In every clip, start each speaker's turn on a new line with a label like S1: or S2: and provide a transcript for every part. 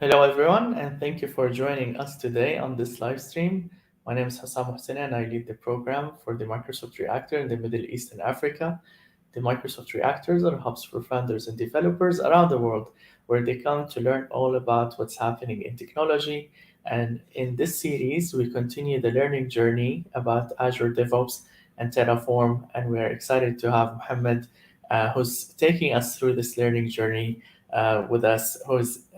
S1: Hello, everyone, and thank you for joining us today on this live stream. My name is Hassan Mohsen, and I lead the program for the Microsoft Reactor in the Middle East and Africa. The Microsoft Reactors are hubs for founders and developers around the world where they come to learn all about what's happening in technology. And in this series, we continue the learning journey about Azure DevOps and Terraform. And we're excited to have Mohammed, who's taking us through this learning journey with us.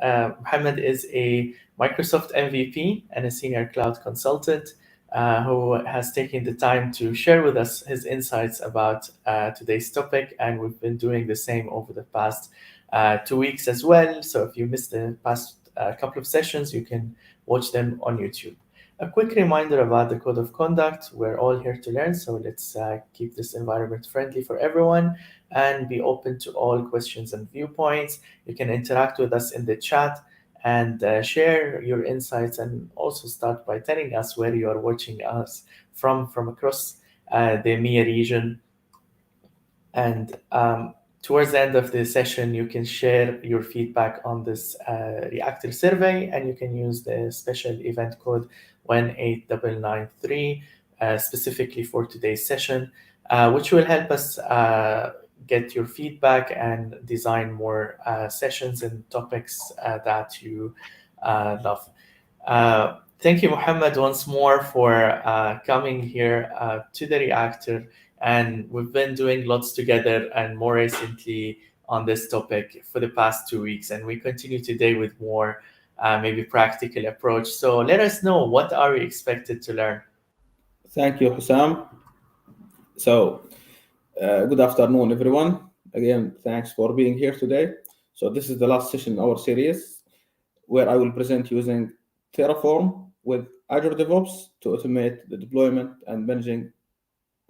S1: Mohammed is a Microsoft MVP and a senior cloud consultant who has taken the time to share with us his insights about today's topic. And we've been doing the same over the past 2 weeks as well. So if you missed the past couple of sessions, you can watch them on YouTube. A quick reminder about the code of conduct. We're all here to learn, so let's keep this environment friendly for everyone and be open to all questions and viewpoints. You can interact with us in the chat and share your insights, and also start by telling us where you are watching us from across the EMEA region. And towards the end of the session, you can share your feedback on this reactor survey, and you can use the special event code 18993 specifically for today's session, which will help us get your feedback and design more sessions and topics that you love. Thank you, Muhammad, once more for coming here to the reactor. And we've been doing lots together, and more recently on this topic for the past 2 weeks. And we continue today with more maybe practical approach. So let us know, what are we expected to learn?
S2: Thank you, Hussam. So, good afternoon, everyone. Again, thanks for being here today. So, this is the last session in our series where I will present using Terraform with Azure DevOps to automate the deployment and managing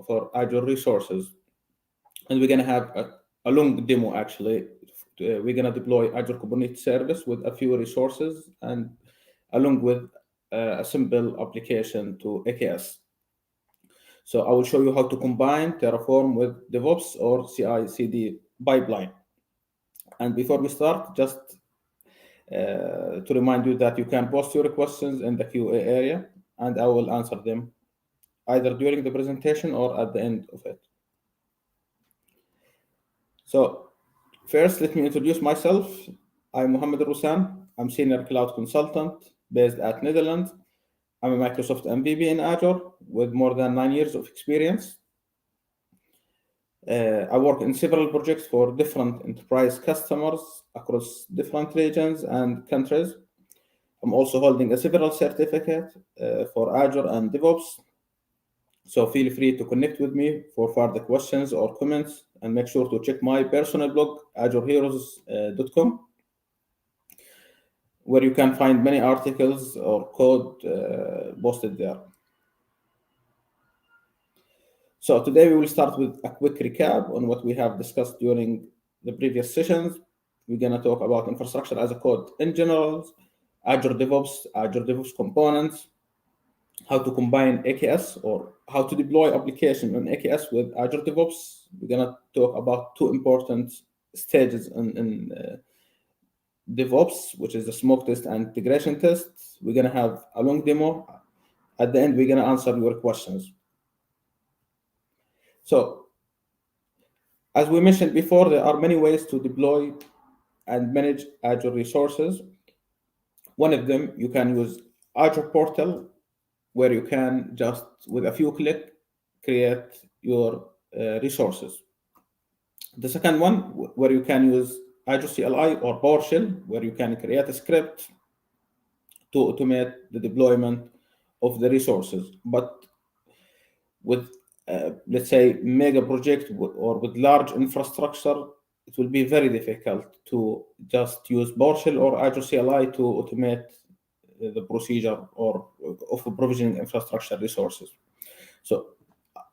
S2: for Azure resources. And we're going to have a long demo actually. We're going to deploy Azure Kubernetes service with a few resources and along with a simple application to AKS. So I will show you how to combine Terraform with DevOps or CI/CD pipeline. And before we start, just to remind you that you can post your questions in the QA area, and I will answer them either during the presentation or at the end of it. So first, let me introduce myself. I'm Mohammed Roussan. I'm Senior Cloud Consultant based at Netherlands. I'm a Microsoft MVP in Azure with more than 9 years of experience. I work in several projects for different enterprise customers across different regions and countries. I'm also holding a several certificate for Azure and DevOps. So feel free to connect with me for further questions or comments, and make sure to check my personal blog, azureheroes.com, where you can find many articles or code posted there. So today we will start with a quick recap on what we have discussed during the previous sessions. We're going to talk about infrastructure as a code in general, Azure DevOps components, how to combine AKS or how to deploy application on AKS with Azure DevOps. We're going to talk about two important stages in DevOps, which is the smoke test and integration test. We're going to have a long demo. At the end, we're going to answer your questions. So, as we mentioned before, there are many ways to deploy and manage Azure resources. One of them, you can use Azure Portal, where you can just, with a few clicks, create your resources. The second one, where you can use Azure CLI or PowerShell, where you can create a script to automate the deployment of the resources. But with, let's say, mega project or with large infrastructure, it will be very difficult to just use PowerShell or Azure CLI to automate the procedure or of provisioning infrastructure resources. So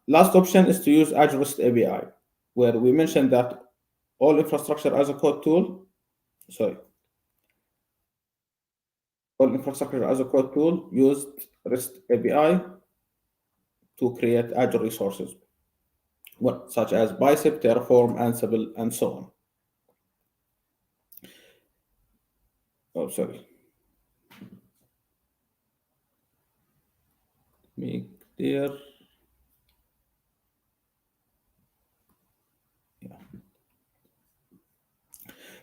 S2: last option is to use Azure REST API, where we mentioned that all infrastructure as a code tool, used REST API to create Azure resources, such as Bicep, Terraform, Ansible, and so on. me clear. Yeah.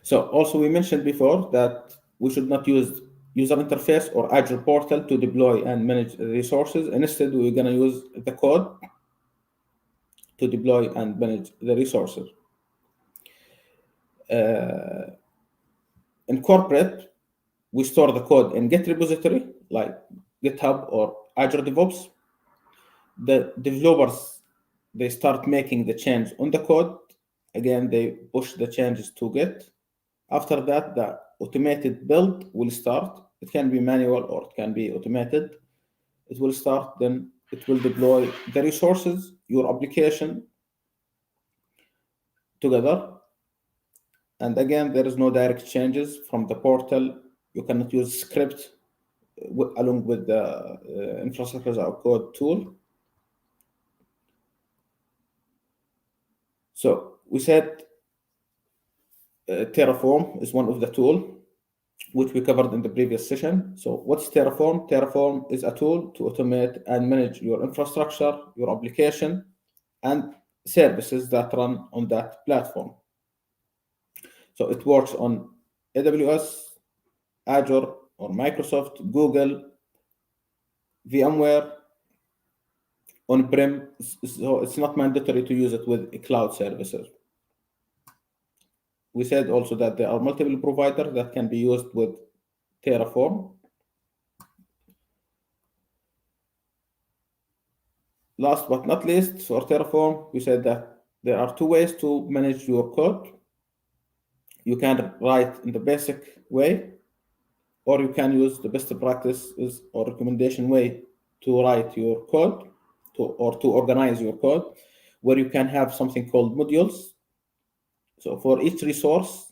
S2: So also we mentioned before that we should not use user interface or Azure portal to deploy and manage resources. Instead, we're going to use the code to deploy and manage the resources. In corporate, we store the code in Git repository like GitHub or Azure DevOps. The developers, they start making the change on the code. Again, they push the changes to Git. After that, the automated build will start. It can be manual or it can be automated. It will start, then it will deploy the resources, your application together. And again, there is no direct changes from the portal. You cannot use script along with the infrastructure as a code tool. So we said Terraform is one of the tool which we covered in the previous session. So what's Terraform? Terraform is a tool to automate and manage your infrastructure, your application, and services that run on that platform. So it works on AWS, Azure, or Microsoft, Google, VMware, on-prem. So it's not mandatory to use it with cloud services. We said also that there are multiple providers that can be used with Terraform. Last but not least, for Terraform, we said that there are two ways to manage your code. You can write in the basic way, or you can use the best practices or recommendation way to write your code or to organize your code, where you can have something called modules. So for each resource,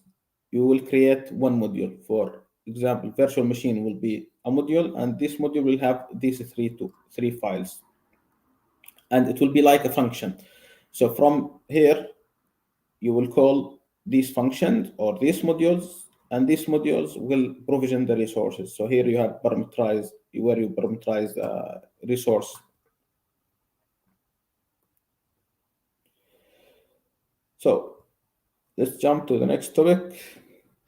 S2: you will create one module. For example, virtual machine will be a module, and this module will have these three files. And it will be like a function. So from here, you will call these functions or these modules, and these modules will provision the resources. So here you have parameterize, where you parameterize the resource. So let's jump to the next topic,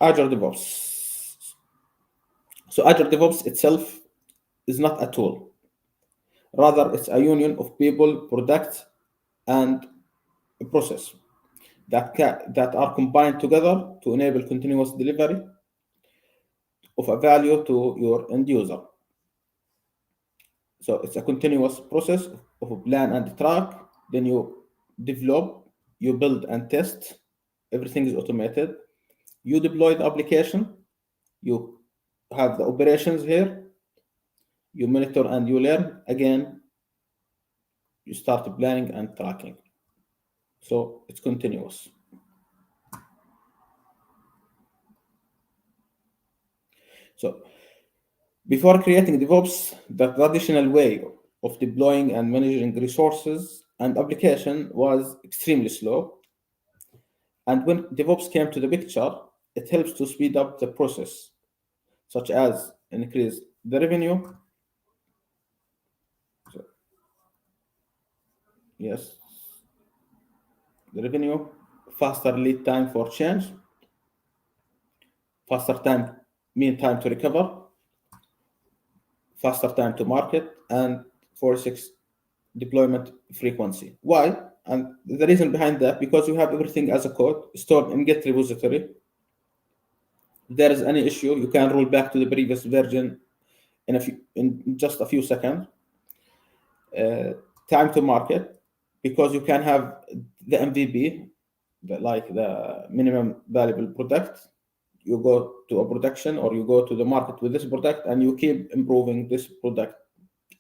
S2: Azure DevOps. So Azure DevOps itself is not a tool. Rather, it's a union of people, products, and a process that are combined together to enable continuous delivery of a value to your end user. So it's a continuous process of a plan and track. Then you develop, you build and test. Everything is automated. You deploy the application. You have the operations here. You monitor and you learn. Again, you start planning and tracking. So it's continuous. So before creating DevOps, the traditional way of deploying and managing resources and application was extremely slow. And when DevOps came to the picture, it helps to speed up the process, such as increase the revenue. So, yes, the revenue, faster lead time for change, faster time, mean time to recover, faster time to market, and 46 deployment frequency. Why? And the reason behind that, because you have everything as a code stored in Git repository. If there is any issue, you can roll back to the previous version in just a few seconds. Time to market, because you can have the MVP, like the minimum valuable product. You go to a production or you go to the market with this product, and you keep improving this product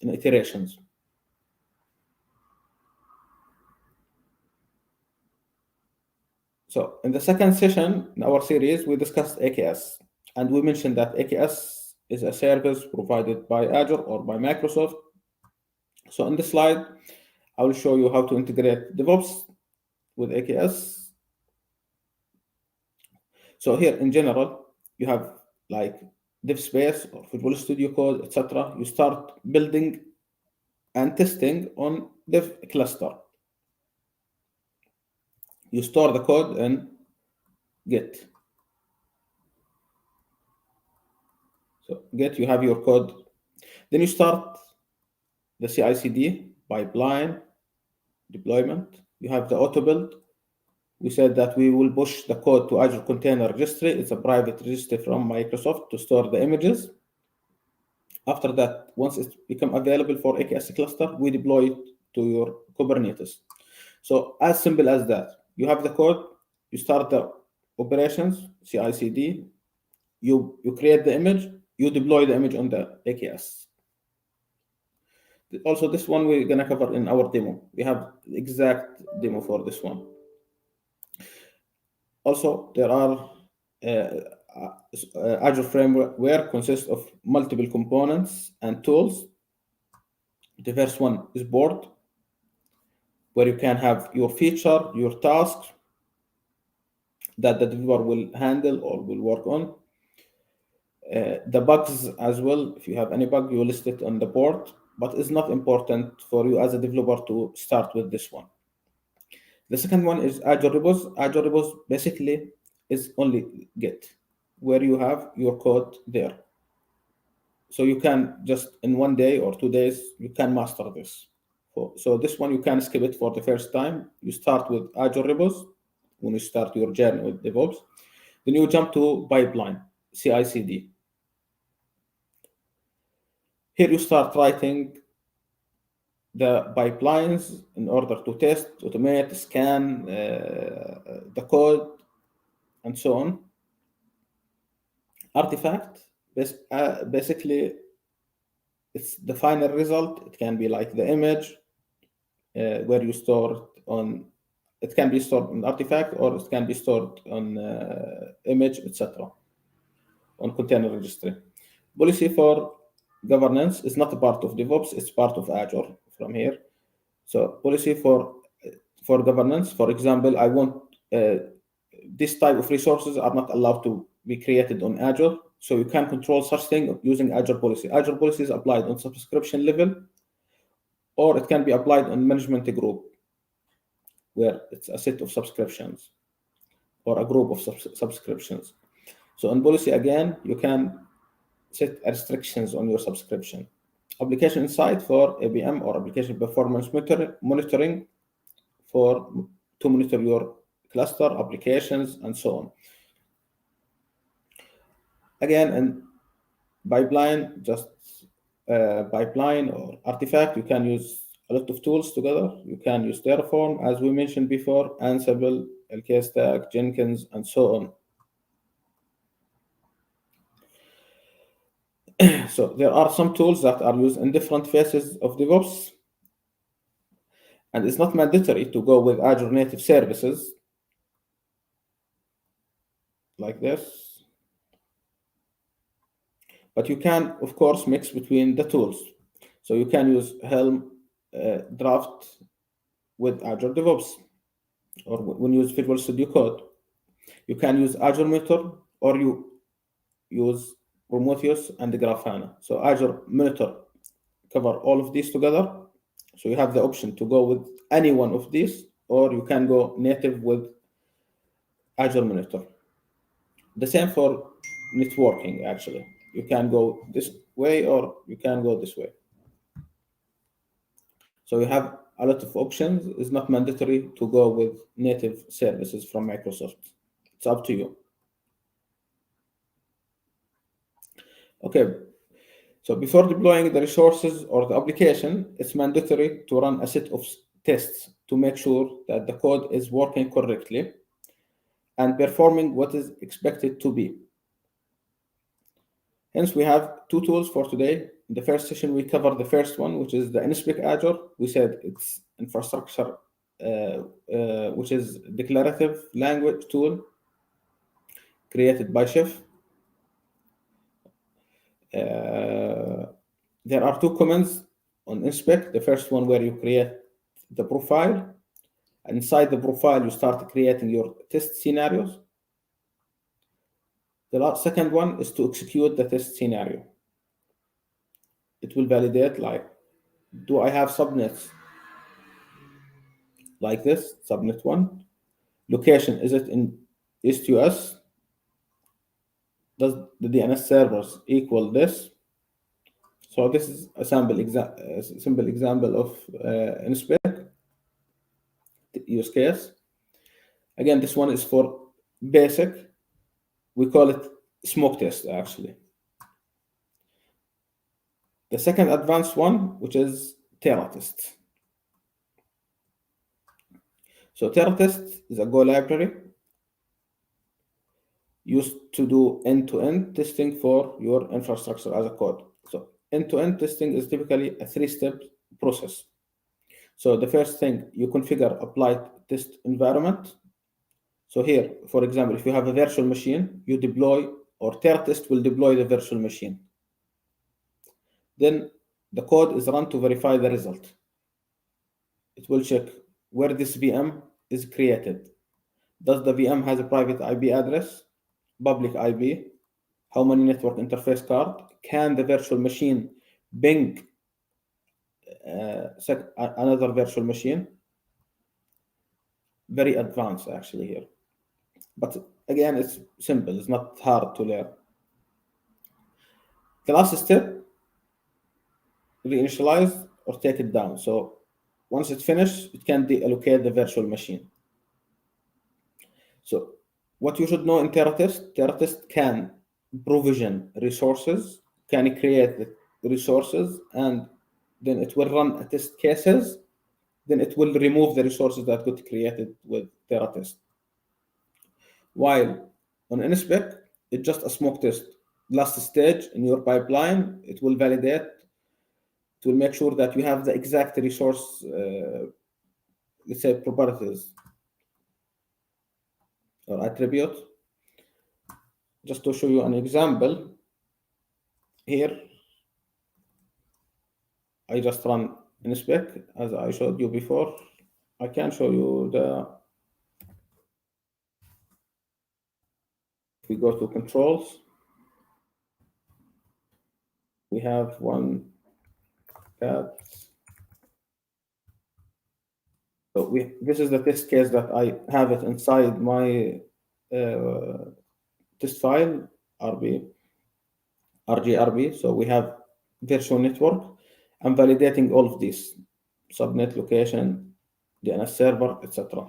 S2: in iterations. So in the second session in our series, we discussed AKS, and we mentioned that AKS is a service provided by Azure or by Microsoft. So in this slide, I will show you how to integrate DevOps with AKS. So here in general, you have like DevSpace or Visual Studio Code, etc. You start building and testing on dev cluster. You store the code in Git. So Git, you have your code. Then you start the CI/CD pipeline deployment. You have the auto build. We said that we will push the code to Azure Container Registry. It's a private registry from Microsoft to store the images. After that, once it's become available for AKS cluster, we deploy it to your Kubernetes. So as simple as that. You have the code, you start the operations, CI/CD, you create the image, you deploy the image on the AKS. Also, this one we're gonna cover in our demo. We have the exact demo for this one. Also, there are Azure framework consists of multiple components and tools. The first one is board, where you can have your feature, your tasks that the developer will handle or will work on. The bugs as well, if you have any bug, you list it on the board, but it's not important for you as a developer to start with this one. The second one is Azure Repos. Azure Repos basically is only Git, where you have your code there. So you can just in 1 day or 2 days, you can master this. So this one, you can skip it for the first time. You start with Azure Repos when you start your journey with DevOps. Then you jump to pipeline, CI/CD. Here you start writing the pipelines in order to test, automate, scan the code, and so on. Artifact, basically, it's the final result. It can be like the image where you store it on. It can be stored in artifact, or it can be stored on image, etc. on container registry. Policy for governance is not a part of DevOps. It's part of Azure from here. So policy for governance, for example, I want this type of resources are not allowed to be created on Azure. So you can control such thing using Azure policy. Azure policy is applied on subscription level, or it can be applied on management group, where it's a set of subscriptions or a group of subscriptions. So on policy, again, you can set restrictions on your subscription. Application Insight for APM or application performance monitoring to monitor your cluster, applications, and so on. Again, in pipeline, just pipeline or artifact, you can use a lot of tools together. You can use Terraform, as we mentioned before, Ansible, LKStack, Jenkins, and so on. So there are some tools that are used in different phases of DevOps, and it's not mandatory to go with Azure native services like this, but you can, of course, mix between the tools. So you can use Helm Draft with Azure DevOps, or when you use Visual Studio Code. You can use Azure Monitor, or you use Prometheus and Grafana. So Azure Monitor cover all of these together. So you have the option to go with any one of these, or you can go native with Azure Monitor. The same for networking, actually. You can go this way, or you can go this way. So you have a lot of options. It's not mandatory to go with native services from Microsoft. It's up to you. Okay, so before deploying the resources or the application, it's mandatory to run a set of tests to make sure that the code is working correctly and performing what is expected to be. Hence, we have two tools for today. In the first session, we covered the first one, which is the Inspect Azure. We said it's infrastructure, which is declarative language tool created by Chef. There are two commands on Inspect. The first one where you create the profile. Inside the profile, you start creating your test scenarios. The second one is to execute the test scenario. It will validate like do I have subnets like this? Subnet 1. Location, is it in east US? Does the DNS servers equal this? So this is a simple example of inspect use case. Again, this one is for basic. We call it smoke test actually. The second advanced one, which is Terra test. So Terra test is a Go library used to do end-to-end testing for your infrastructure as a code. So end-to-end testing is typically a three-step process. So the first thing, you configure applied test environment. So here, for example, if you have a virtual machine, you deploy, or Terra test will deploy the virtual machine. Then the code is run to verify the result. It will check where this VM is created. Does the VM has a private IP address, public IP? How many network interface card? Can the virtual machine ping another virtual machine? Very advanced actually here. But again, it's simple. It's not hard to learn. The last step, reinitialize or take it down. So once it's finished, it can deallocate the virtual machine. So what you should know in TerraTest can provision resources, can create the resources, and then it will run test cases. Then it will remove the resources that got created with TerraTest. While on NSPEC, it's just a smoke test. Last stage in your pipeline, it will validate. It will make sure that you have the exact resource, let's say, properties or attribute. Just to show you an example, here I just run inspect as I showed you before. I can show you if we go to controls, we have one tab. So this is the test case that I have it inside my test file, RGRB. So we have virtual network. I'm validating all of these, subnet, location, DNS server, etc.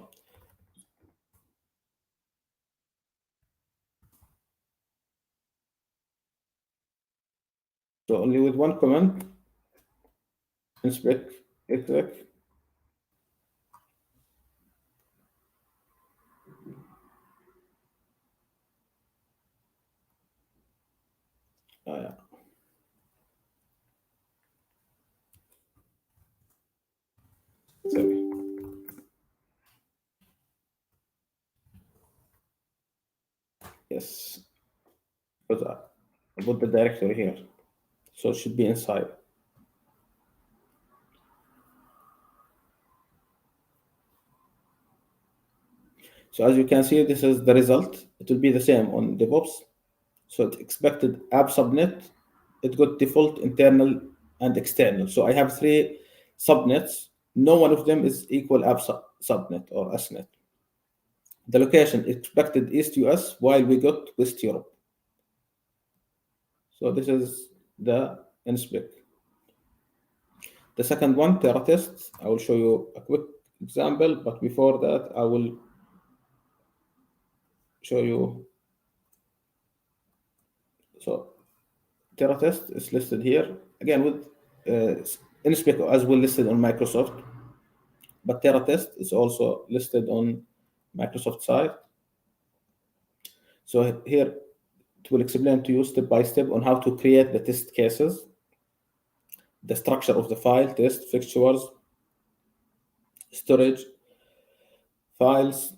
S2: So only with one command, inspect, exec. Yeah. Sorry. Yes, but I put the directory here, so it should be inside. So as you can see, this is the result. It will be the same on DevOps. So it expected app subnet. It got default, internal, and external. So I have three subnets. No one of them is equal app subnet or SNet. The location expected East US, while we got West Europe. So this is the inspect. The second one, Terra test. I will show you a quick example, but before that, I will show you. So Terra test is listed here again with inspect as well listed on Microsoft, but Terra test is also listed on Microsoft side. So here it will explain to you step by step on how to create the test cases, the structure of the file, test fixtures, storage, files.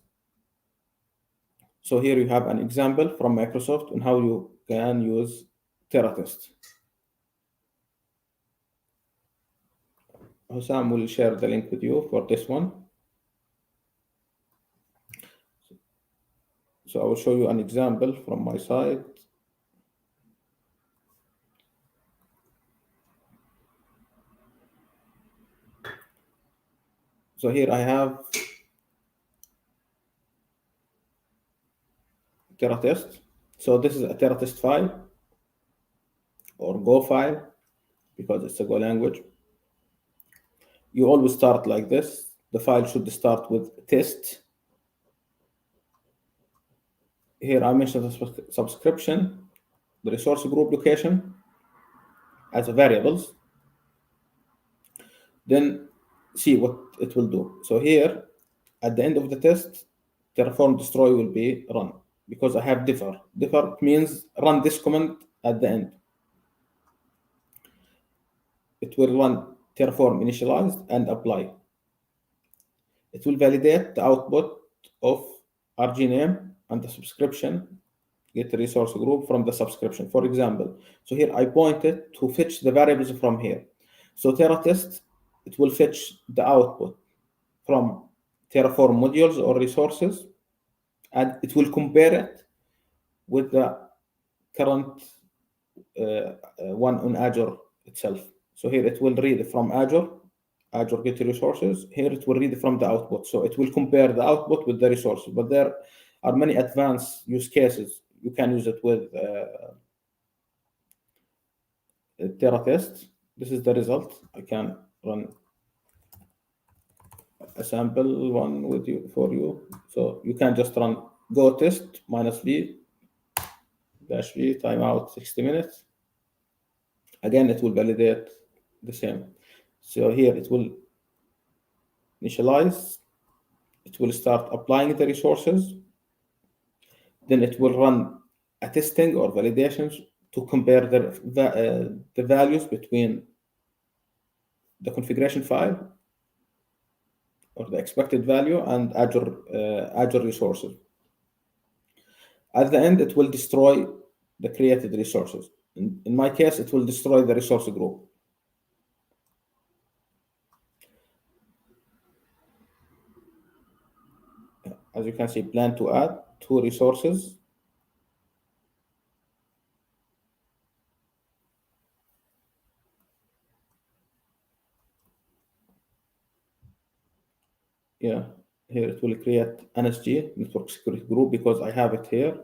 S2: So here you have an example from Microsoft on how you can use Terra test. Hussam will share the link with you for this one. So I will show you an example from my side. So here I have TerraTest. So this is a TerraTest file or Go file because it's a Go language. You always start like this. The file should start with test. Here I mentioned the subscription, the resource group location as a variables. Then see what it will do. So here at the end of the test, Terraform destroy will be run because I have differ. Differ means run this command at the end. It will run Terraform initialized and apply. It will validate the output of RG name and the subscription, get the resource group from the subscription, for example. So here I pointed to fetch the variables from here. So TerraTest, it will fetch the output from Terraform modules or resources, and it will compare it with the current one on Azure itself. So here it will read from Azure get resources. Here it will read from the output. So it will compare the output with the resources. But there are many advanced use cases. You can use it with TerraTest. This is the result. I can run a sample one with you for you. So you can just run go test -v -v timeout 60 minutes. Again, it will validate the same. So here it will initialize, it will start applying the resources, then it will run a testing or validations to compare the values between the configuration file or the expected value and Azure resources. At the end, it will destroy the created resources. In my case, it will destroy the resource group. As you can see, plan to add 2 resources. Yeah, here it will create NSG, network security group, because I have it here.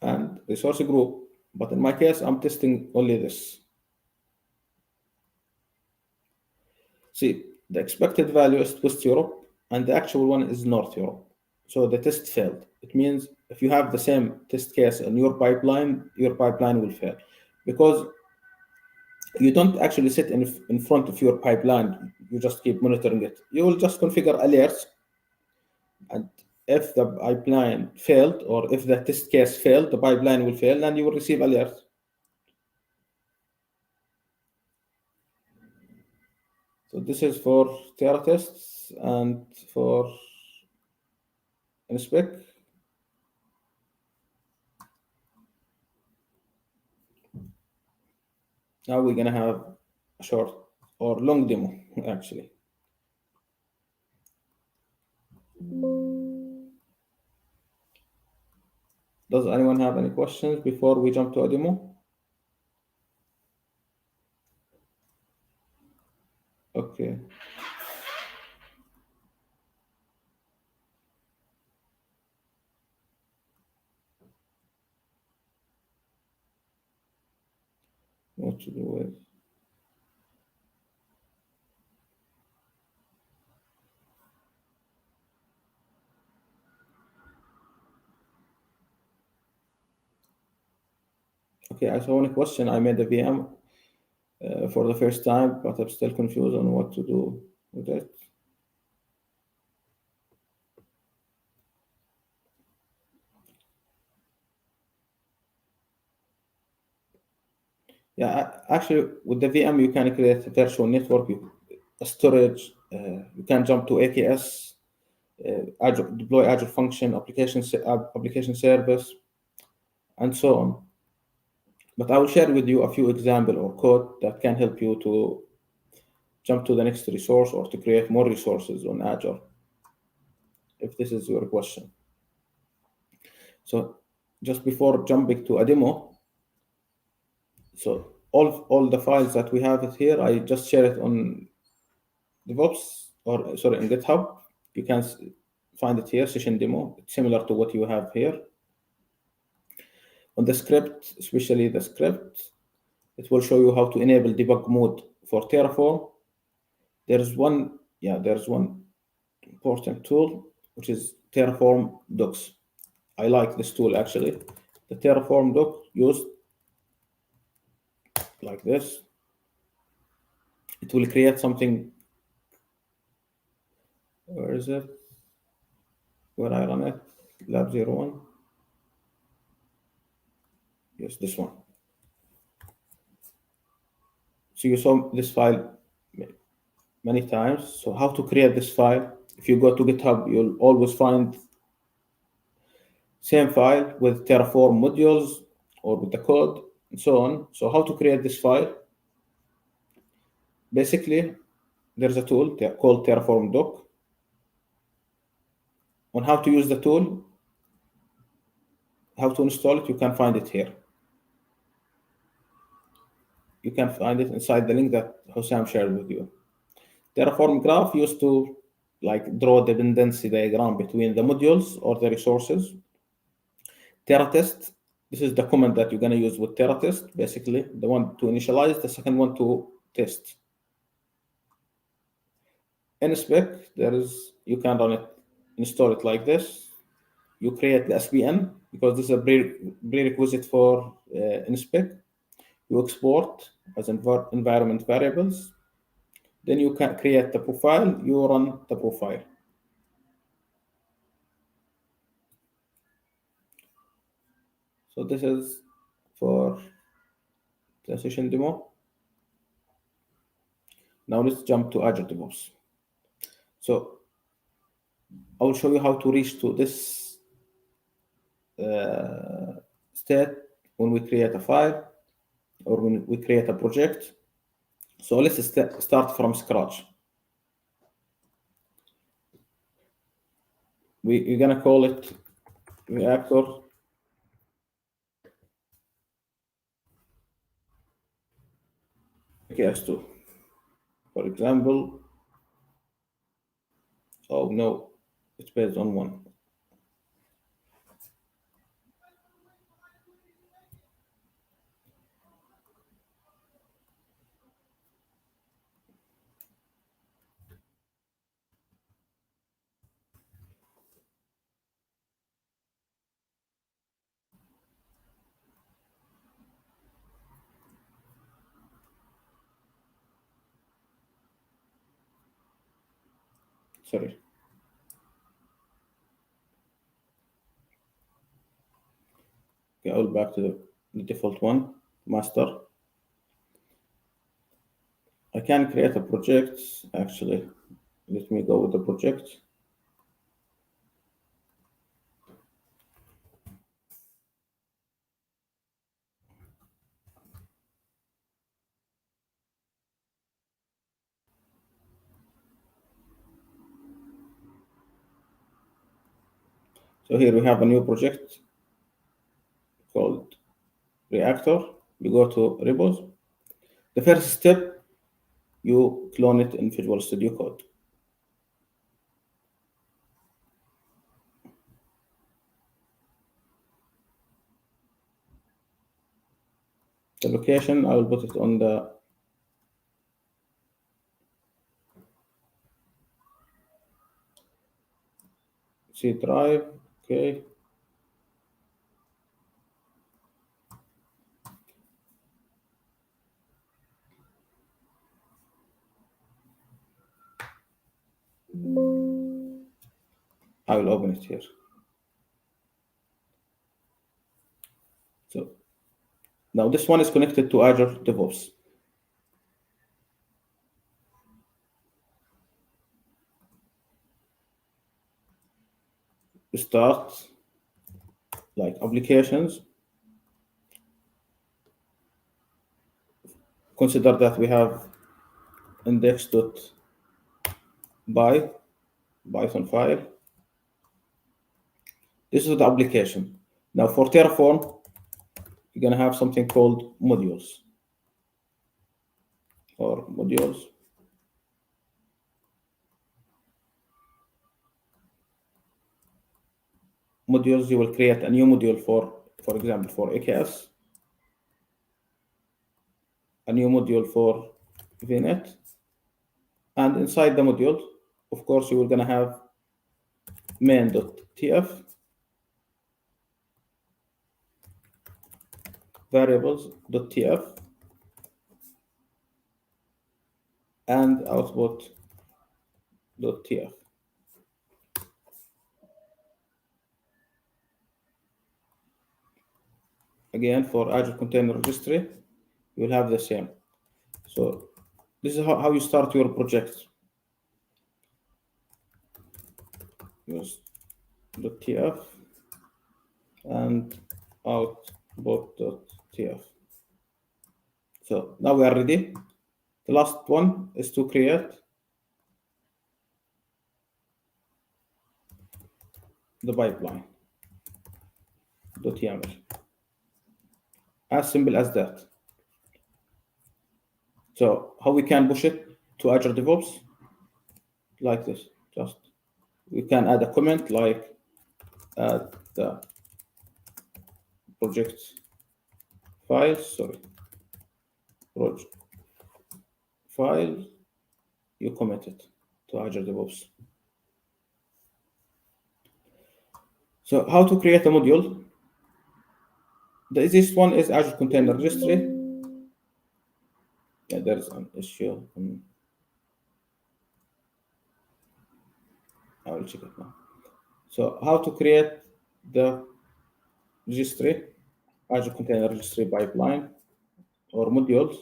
S2: And resource group, but in my case, I'm testing only this. See, the expected value is West Europe, and the actual one is North Europe. So the test failed. It means if you have the same test case in your pipeline will fail. Because you don't actually sit in front of your pipeline, you just keep monitoring it. You will just configure alerts, and if the pipeline failed or if the test case failed, the pipeline will fail and you will receive alerts. So this is for Terra tests and for inspect. Now we're gonna have a short or long demo actually. Does anyone have any questions before we jump to a demo? Okay. What to do with? Okay, I saw one question. I made a VM for the first time, but I'm still confused on what to do with it. Yeah, actually, with the VM, you can create a virtual network, a storage. You can jump to AKS, Azure, deploy Azure function, application service, and so on. But I will share with you a few examples or code that can help you to jump to the next resource or to create more resources on Azure, if this is your question. So just before jumping to a demo, so all the files that we have it here. I just share it on DevOps, or sorry, in GitHub. You can find it here, session demo. It's similar to what you have here. On the script, especially the script, it will show you how to enable debug mode for Terraform. There's one important tool, which is Terraform docs. I like this tool actually. The Terraform doc used like this. It will create something. Where is it? Where I run it? Lab 01. Yes, this one. So you saw this file many times. So how to create this file? If you go to GitHub, you'll always find same file with Terraform modules or with the code and so on. So how to create this file? Basically, there's a tool called Terraform doc. On how to use the tool, how to install it, you can find it here. You can find it inside the link that Hussam shared with you. Terraform graph used to draw dependency diagram between the modules or the resources. TerraTest, this is the command that you're going to use with TerraTest, basically the one to initialize, the second one to test. Inspec, you can run it, install it like this. You create the SVN because this is a prerequisite for Inspec. You export as environment variables. Then you can create the profile, you run the profile. So this is for the session demo. Now let's jump to Azure DevOps. So I will show you how to reach to this state when we create a file or when we create a project. So let's start from scratch. We're going to call it reactor KS2. For example, oh no, it's based on one. Sorry. Okay, I'll back to the default one, master. I can create a project, actually. Let me go with the project. So here we have a new project called reactor. You go to repos. The first step, you clone it in Visual Studio Code. The location, I will put it on the C drive. Okay. I will open it here. So now this one is connected to Azure DevOps. We start like applications. Consider that we have index.py Python file. This is the application. Now for Terraform, you're going to have something called modules. or modules. Modules, you will create a new module for example, for AKS, a new module for VNet, and inside the module, of course, you are going to have main.tf, variables.tf, and output.tf. Again, for Azure Container Registry, you will have the same. So this is how you start your project. Use .tf and output.tf. So now we are ready. The last one is to create the pipeline .yaml. As simple as that. So how we can push it to Azure DevOps? Like this. Just we can add a comment like add the project files. Project file. You commit it to Azure DevOps. So how to create a module? The easiest one is Azure Container Registry. Yeah, there's an issue. I will check it now. So how to create the registry, Azure Container Registry pipeline or modules.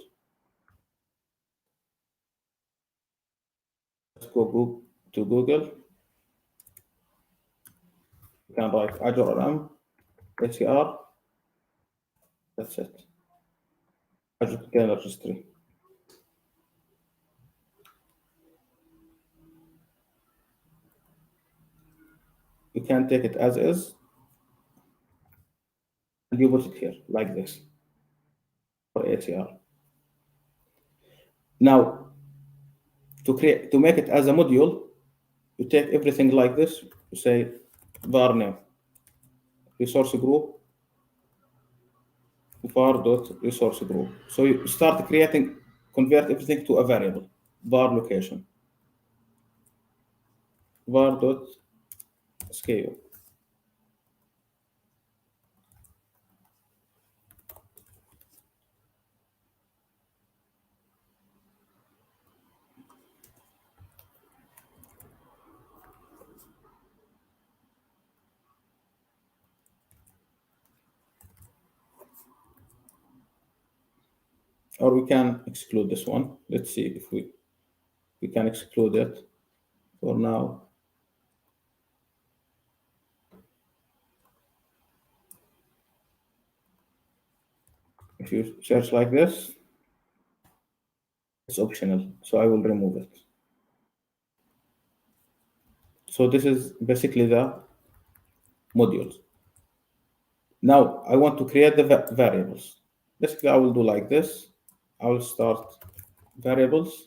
S2: Let's go to Google. You can write Azure RM, ACR. That's it. Azure Container Registry. You can take it as is, and you put it here like this for ACR. Now, to make it as a module, you take everything like this. You say var name, resource group, var.resource group. So you start convert everything to a variable, var location, var.scale. Or we can exclude this one. Let's see if we can exclude it for now. If you search like this, it's optional, so I will remove it. So this is basically the modules. Now I want to create the variables. Basically, I will do like this. I will start variables.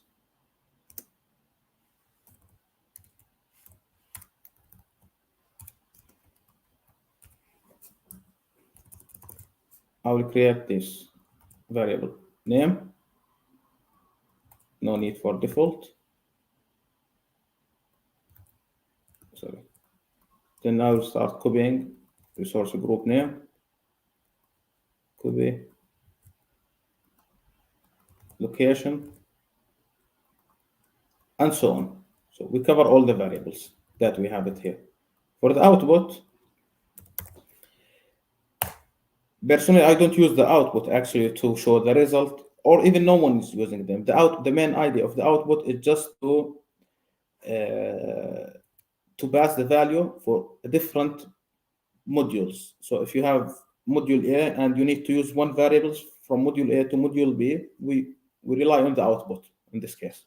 S2: I will create this variable name. No need for default. Sorry. Then I will start copying resource group name. Copy location, and so on. So we cover all the variables that we have it here. For the output, personally, I don't use the output actually to show the result, or even no one is using them. The main idea of the output is just to pass the value for different modules. So if you have module A and you need to use one variable from module A to module B, we rely on the output in this case.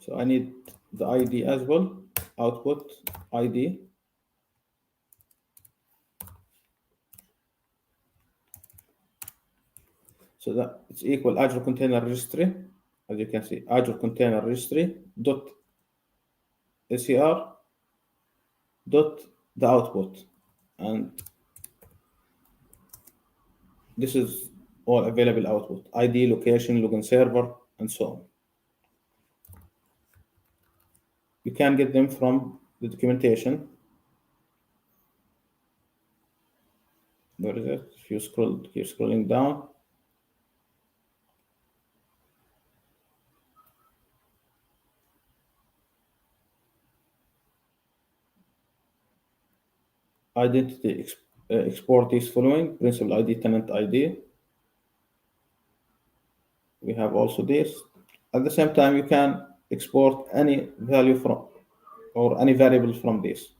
S2: So I need the ID as well, output ID. So that it's equal Azure Container Registry, as you can see, Azure Container Registry dot ACR dot the output, and this is all available output: ID, location, login server, and so on. You can get them from the documentation. Where is it? If you keep scrolling down. Identity export is following: principal ID, tenant ID. We have also this. At the same time, you can export any value from or any variables from this.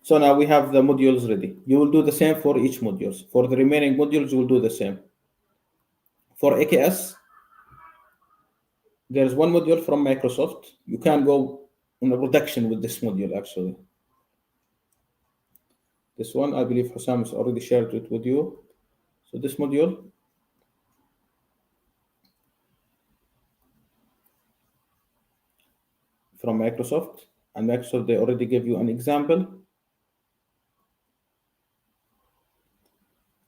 S2: So now we have the modules ready. You will do the same for each modules. For the remaining modules, you will do the same. For AKS, there's one module from Microsoft. You can go on a production with this module, actually. This one, I believe Hussam has already shared it with you. So this module, from Microsoft, and Microsoft, they already gave you an example.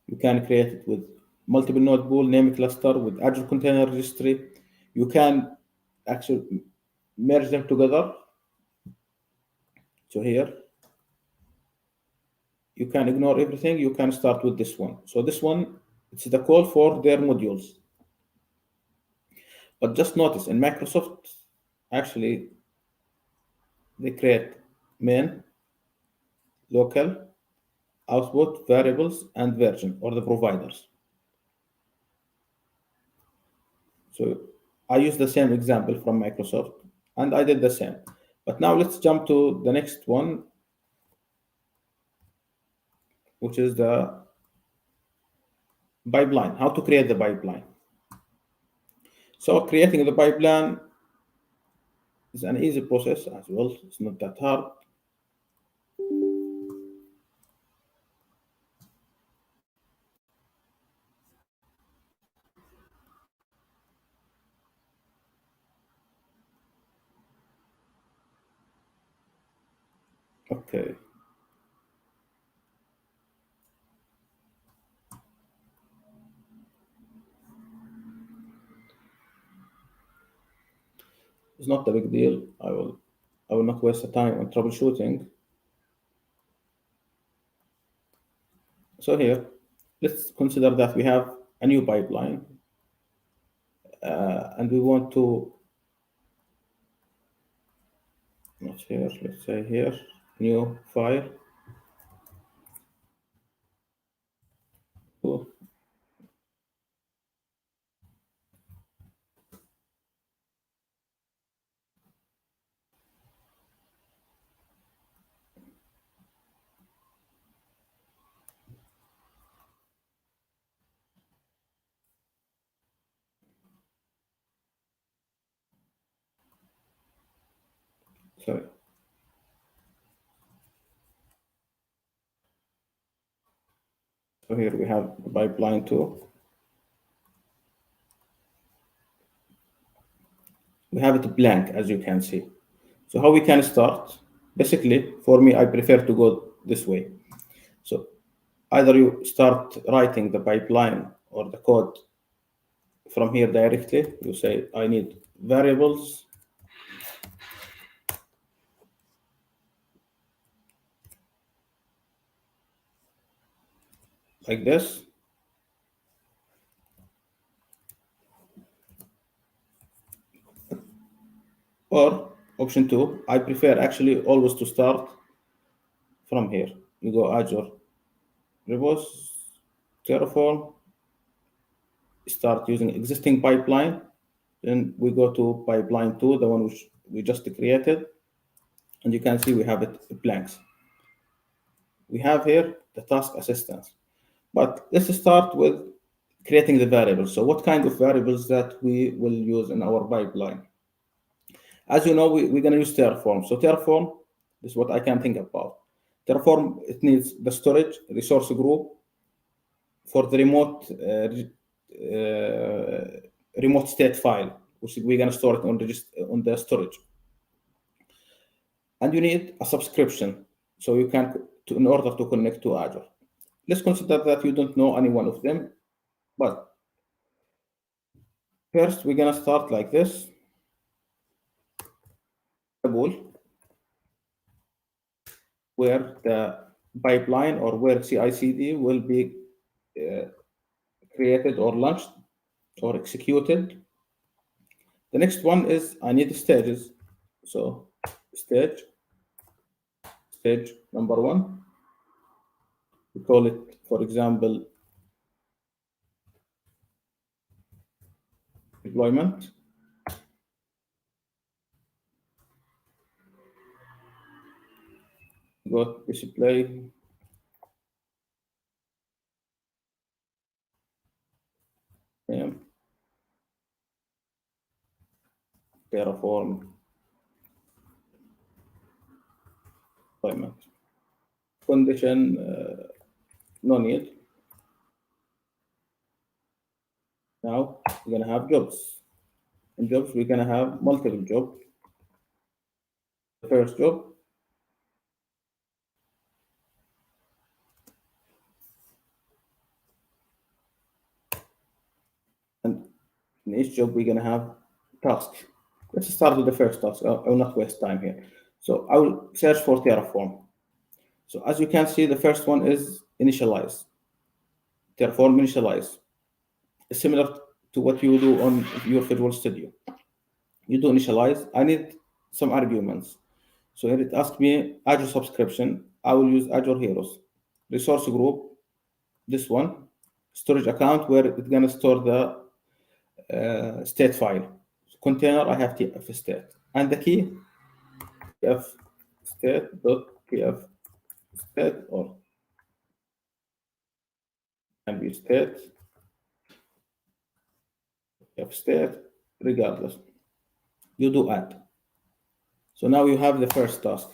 S2: You can create it with multiple node pool, name cluster, with Azure Container Registry. You can actually merge them together. So here, you can ignore everything. You can start with this one. So this one, it's the call for their modules. But just notice, in Microsoft, actually, they create main, local, output, variables, and version, or the providers. So I use the same example from Microsoft, and I did the same. But now let's jump to the next one, which is the pipeline, how to create the pipeline. So creating the pipeline is an easy process as well. It's not that hard. Okay. It's not a big deal. I will not waste the time on troubleshooting. So here, let's consider that we have a new pipeline, and we want to, not here, let's say here, new file. Oh, sorry. So here we have the pipeline 2. We have it blank, as you can see. So how we can start? Basically, for me, I prefer to go this way. So either you start writing the pipeline or the code from here directly. You say, I need variables, like this. Or option 2, I prefer actually always to start from here. You go Azure DevOps, Terraform, start using existing pipeline. Then we go to pipeline 2, the one which we just created. And you can see we have it blanks. We have here the task assistance. But let's start with creating the variables. So what kind of variables that we will use in our pipeline? As you know, we're going to use Terraform. So Terraform is what I can think about. Terraform, it needs the storage, resource group, for the remote state file, which we're going to store it on the storage. And you need a subscription, so you can in order to connect to Azure. Let's consider that you don't know any one of them, but first we're going to start like this. Where the pipeline or where CI/CD will be created or launched or executed. The next one is I need stages. So stage number one. We call it, for example, deployment. Go to display. Terraform deployment. Condition, no need. Now we're going to have jobs. In jobs, we're going to have multiple jobs. The first job, and in each job, we're going to have tasks. Let's start with the first task. I will not waste time here. So I will search for Terraform. So as you can see, the first one is initialize. Terraform initialize. It's similar to what you do on your Visual Studio. You do initialize. I need some arguments. So here it asks me Azure subscription. I will use Azure Heroes. Resource group, this one. Storage account, where it's going to store the state file. Container, I have tf state. And the key, tf state.tf state, or can be state, tf state, regardless. You do add. So now you have the first task.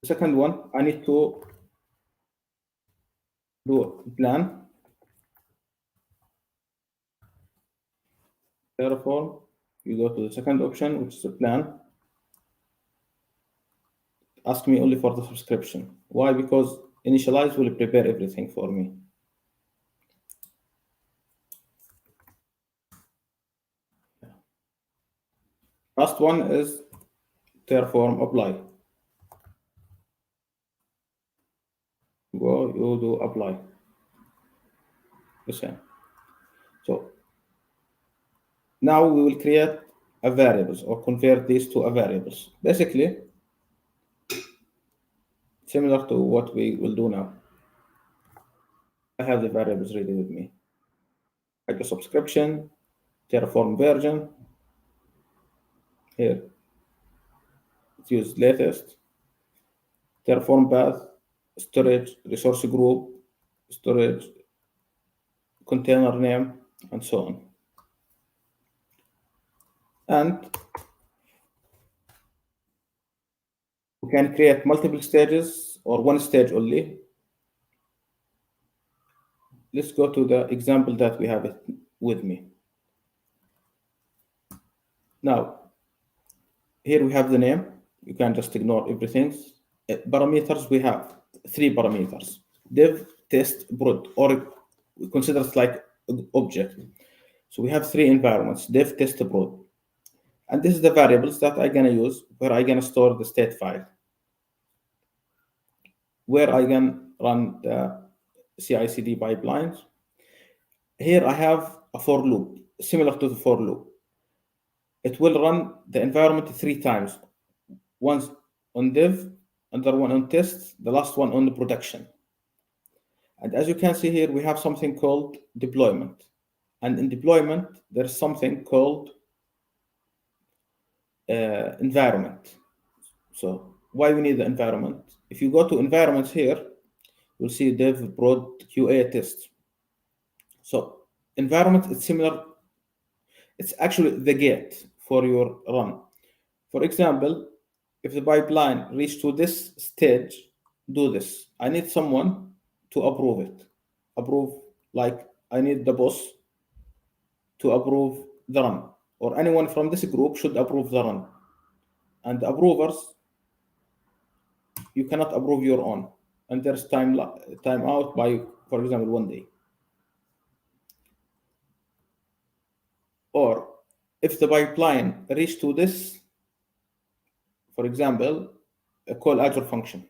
S2: The second one, I need to do a plan. Terraform, you go to the second option, which is a plan. Ask me only for the subscription. Why? Because initialize will prepare everything for me. Last one is Terraform apply. Go, you do apply. The same. So now we will create a variables or convert these to a variables. Basically, similar to what we will do now. I have the variables ready with me. Like a subscription, Terraform version. Here, let's use latest. Terraform path, storage, resource group, storage, container name, and so on. And we can create multiple stages or one stage only. Let's go to the example that we have it with me. Now, here we have the name. You can just ignore everything. Parameters, we have 3 parameters. Dev, test, prod, or we consider it like object. So we have 3 environments, dev, test, prod. And this is the variables that I'm going to use where I'm going to store the state file, where I can run the CI/CD pipelines. Here I have a for loop, similar to the for loop. It will run the environment 3 times, once on dev, another one on test, the last one on the production. And as you can see here, we have something called deployment. And in deployment, there's something called environment. So why we need the environment? If you go to environments here, you'll see dev, prod, QA, test. So environment is similar. It's actually the gate for your run. For example, if the pipeline reached to this stage, do this. I need someone to approve it. Approve, like I need the boss to approve the run, or anyone from this group should approve the run. And the approvers, you cannot approve your own, and there's time out by, for example, 1 day. Or if the pipeline reach to this, for example, a call Azure function,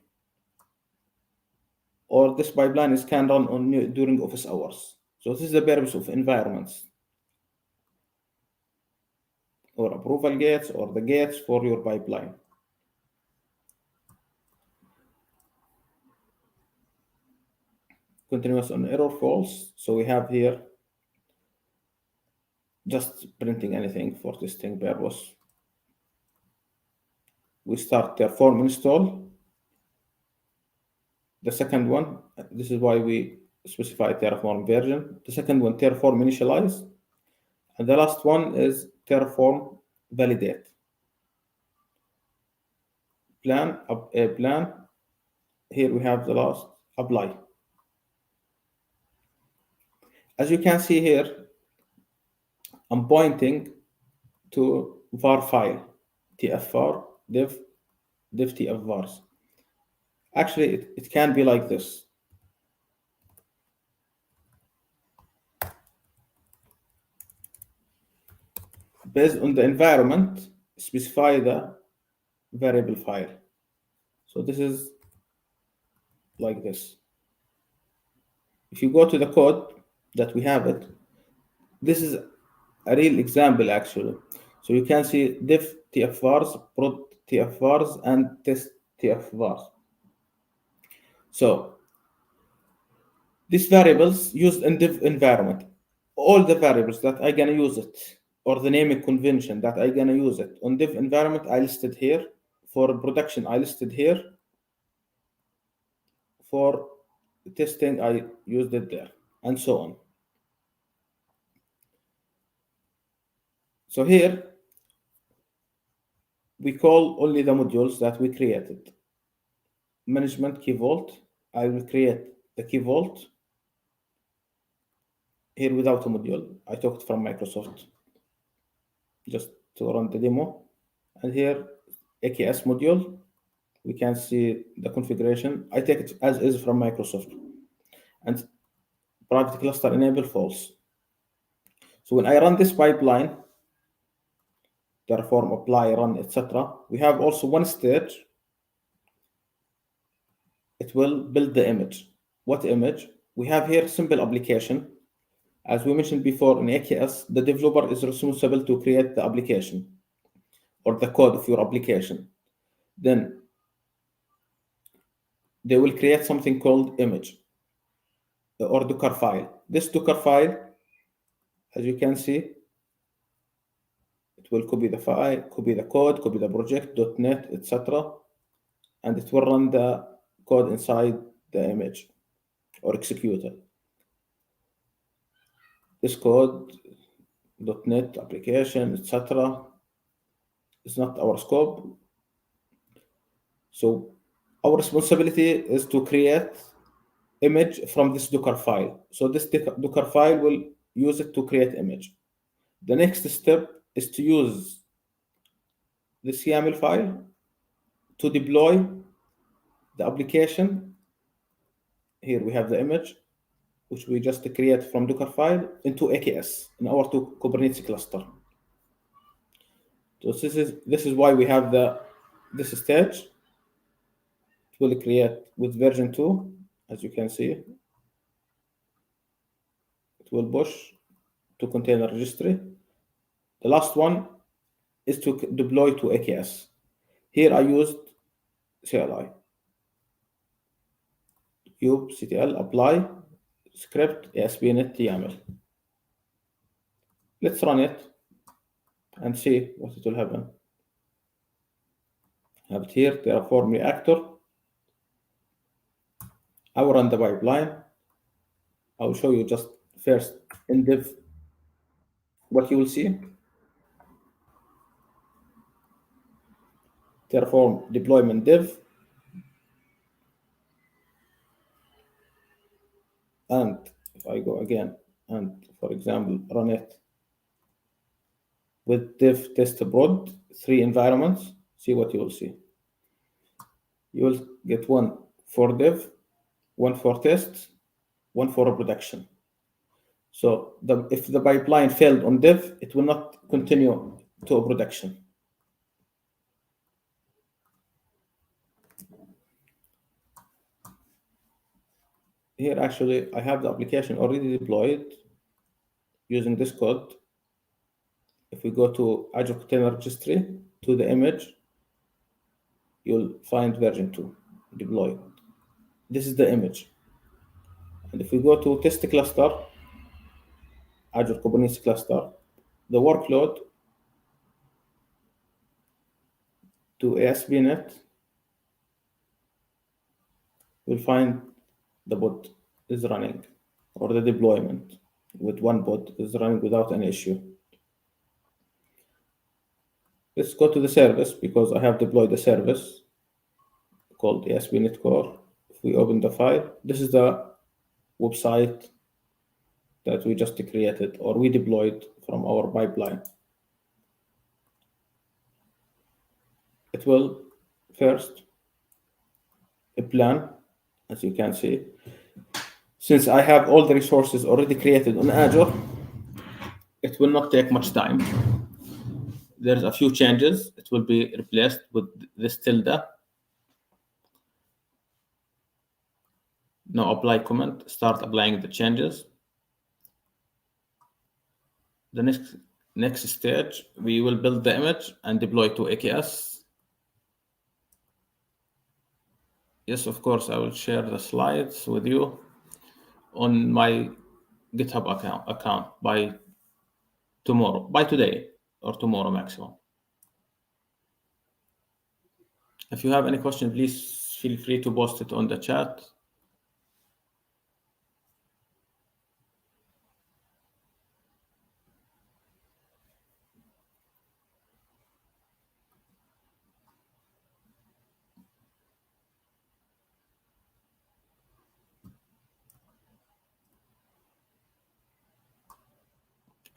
S2: or this pipeline is can run on during office hours. So this is the purpose of environments, or approval gates, or the gates for your pipeline. Continuous on error false. So we have here just printing anything for testing purpose. We start Terraform install. The second one, this is why we specify Terraform version. The second one, Terraform initialize. And the last one is Terraform validate. Plan. Here we have the last apply. As you can see here, I'm pointing to var file, tfvar dev tfvars. Actually, it can be like this. Based on the environment, specify the variable file. So this is like this. If you go to the code that we have it, this is a real example actually. So you can see diff tfvars, prod tfvars, and test tfvars. So these variables used in div environment, all the variables that I'm gonna use it, or the naming convention that I'm gonna use it on div environment, I listed here. For production, I listed here. For testing, I used it there, and so on. So here, we call only the modules that we created. Management key vault, I will create the key vault here without a module. I took it from Microsoft just to run the demo. And here, AKS module, we can see the configuration. I take it as is from Microsoft. And private cluster enable false. So when I run this pipeline, Terraform, apply, run, etc., we have also one stage. It will build the image. What image? We have here simple application. As we mentioned before in AKS, the developer is responsible to create the application or the code of your application. Then they will create something called image or Docker file. This Docker file, as you can see, it will copy the file, copy the code, copy the project, .NET, etc. And it will run the code inside the image or executor. This code, .NET application, etc. is not our scope. So our responsibility is to create image from this Docker file. So this Docker file will use it to create image. The next step is to use this YAML file to deploy the application. Here we have the image, which we just create from Docker file into AKS in our two Kubernetes cluster. So this is why we have this stage. It will create with version 2, as you can see. It will push to container registry. The last one is to deploy to AKS. Here I used CLI. kubectl apply script ASP.NET YAML. Let's run it and see what it will happen. I have it here, Terraform reactor. I will run the pipeline. I will show you just first in div what you will see. Terraform deployment div. And if I go again and, for example, run it with div test prod, 3 environments, see what you will see. You will get one for dev, one for test, one for production. So if the pipeline failed on dev, it will not continue to production. Here, actually, I have the application already deployed using this code. If we go to Azure Container Registry, to the image, you'll find version 2 deployed. This is the image. And if we go to test cluster, Azure Kubernetes cluster, the workload to ASP.NET, you'll find the bot is running, or the deployment with one bot is running without any issue. Let's go to the service because I have deployed a service called ASP.NET Core. If we open the file, this is the website that we just created or we deployed from our pipeline. It will first a plan, as you can see. Since I have all the resources already created on Azure, it will not take much time. There's a few changes. It will be replaced with this tilde. Now apply comment, start applying the changes. The next stage, we will build the image and deploy to AKS. Yes, of course, I will share the slides with you on my GitHub account by tomorrow, by today or tomorrow maximum. If you have any question, please feel free to post it on the chat.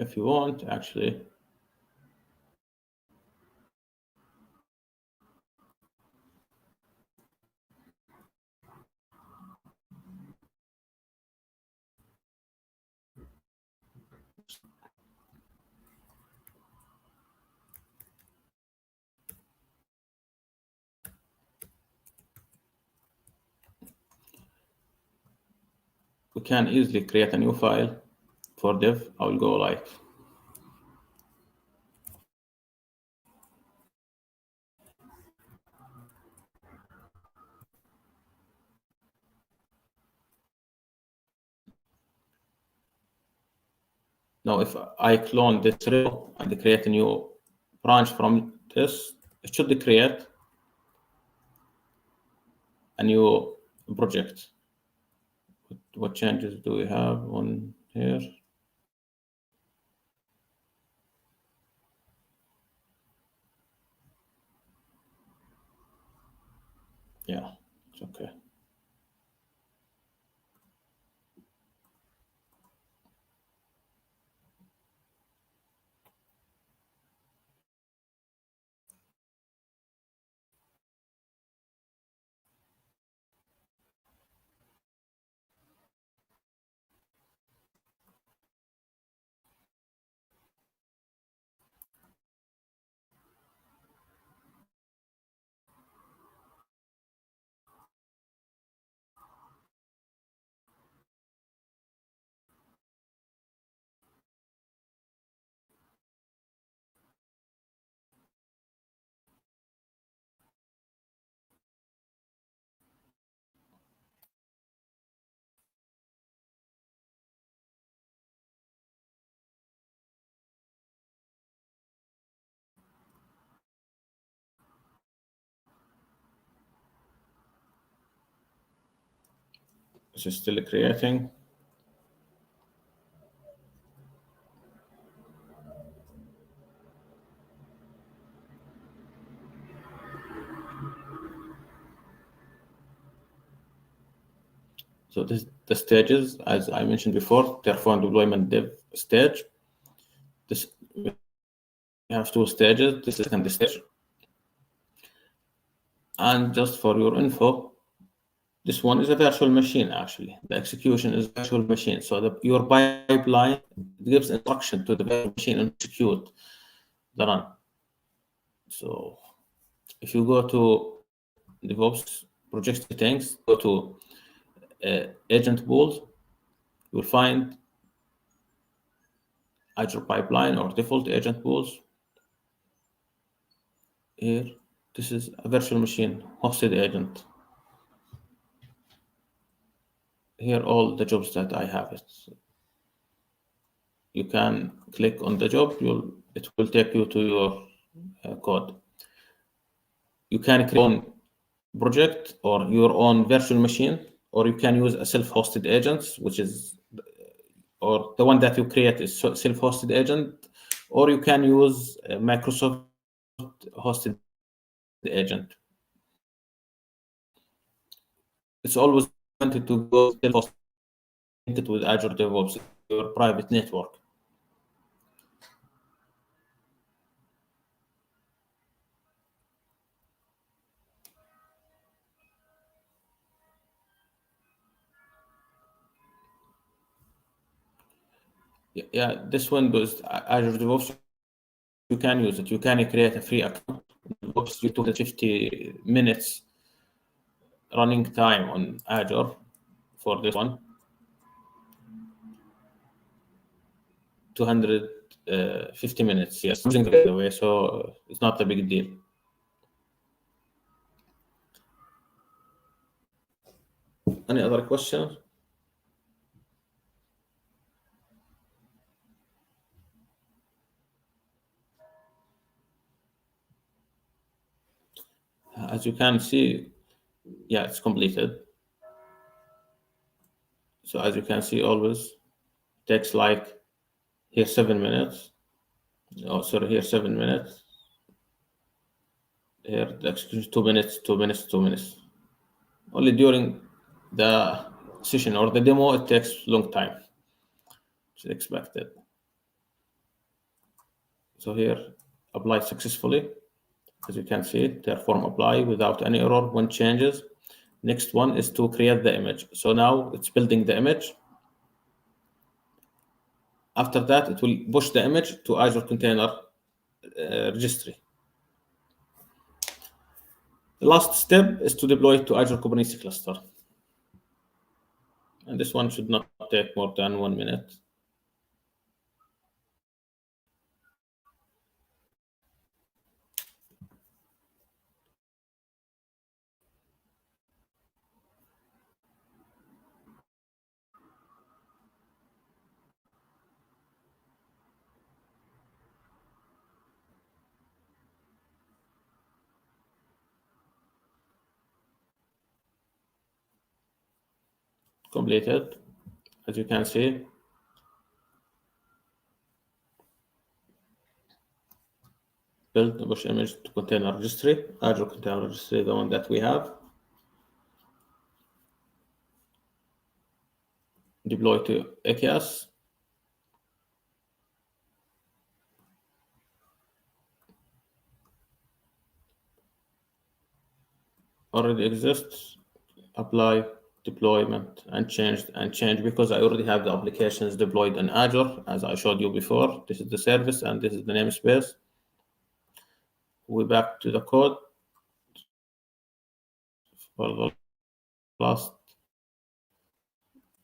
S2: If you want, actually. We can easily create a new file for dev. I will go like now. If I clone this repo and create a new branch from this, it should create a new project. What changes do we have on here? Yeah, it's okay. It's still creating. So this the stages, as I mentioned before, Terraform deployment dev stage. This we have two stages. This is the second stage. And just for your info, this one is a virtual machine actually. The execution is virtual machine. So your pipeline gives instruction to the virtual machine and execute the run. So if you go to DevOps project settings, go to agent pools, you'll find Azure pipeline or default agent pools. Here, this is a virtual machine hosted agent. Here, all the jobs that I have it. You can click on the job, it will take you to your code. You can create your own project or your own virtual machine, or you can use a self-hosted agent, which is, or the one that you create is self-hosted agent, or you can use Microsoft hosted agent. It's always wanted to go self-hosted with Azure DevOps, your private network. Yeah, this window is Azure DevOps. You can use it. You can create a free account. DevOps, you 250 minutes running time on Azure for this one. 250 minutes, yes, using it away, so it's not a big deal. Any other questions? As you can see, yeah, it's completed. So as you can see, always takes like here 7 minutes. Oh, sorry, here 7 minutes. Here the execution 2 minutes, 2 minutes, 2 minutes. Only during the session or the demo, it takes long time. It's expected. So here, apply successfully. As you can see, Terraform apply without any error when changes. Next one is to create the image. So now it's building the image. After that, it will push the image to Azure Container Registry. The last step is to deploy it to Azure Kubernetes cluster. And this one should not take more than 1 minute. Completed, as you can see. Build the push image to container registry, Azure Container Registry, the one that we have. Deploy to AKS. Already exists. Apply deployment and change because I already have the applications deployed in Azure, as I showed you before. This is the service and this is the namespace. We're back to the code for the last.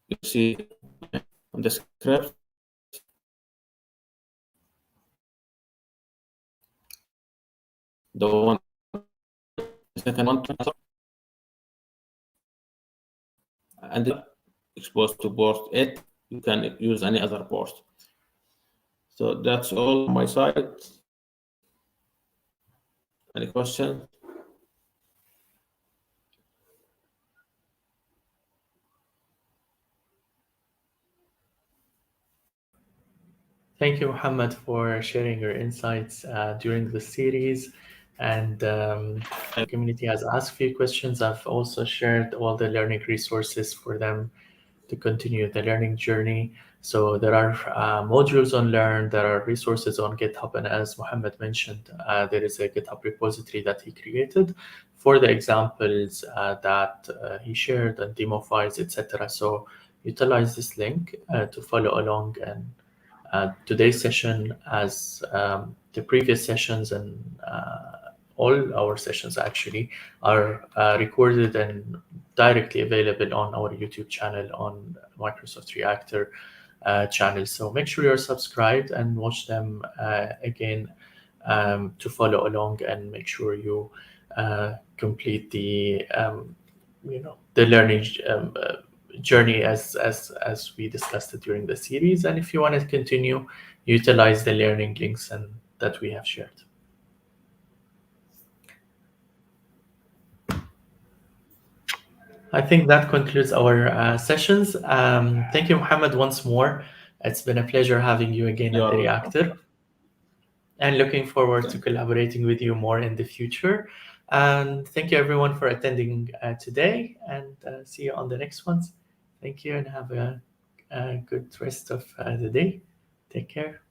S2: You see on the script. The one, the second one, and exposed to port 8. You can use any other port. So that's all on my side. Any questions?
S1: Thank you, Muhammad, for sharing your insights during the series. And the community has asked a few questions. I've also shared all the learning resources for them to continue the learning journey. So there are modules on Learn, there are resources on GitHub, and as Mohammed mentioned, there is a GitHub repository that he created for the examples that he shared and demo files, etc. So utilize this link to follow along, and today's session, as the previous sessions and all our sessions actually, are recorded and directly available on our YouTube channel on Microsoft Reactor channel. So make sure you're subscribed and watch them again to follow along, and make sure you complete the the learning journey as we discussed it during the series. And if you want to continue, utilize the learning links and that we have shared. I think that concludes our sessions. Thank you, Mohammed, once more. It's been a pleasure having you again
S2: You
S1: at
S2: are
S1: the
S2: welcome.
S1: Reactor, and looking forward to
S2: Thank
S1: collaborating with you more in the future. And thank you, everyone, for attending today, and see you on the next ones. Thank you, and have a good rest of the day. Take care.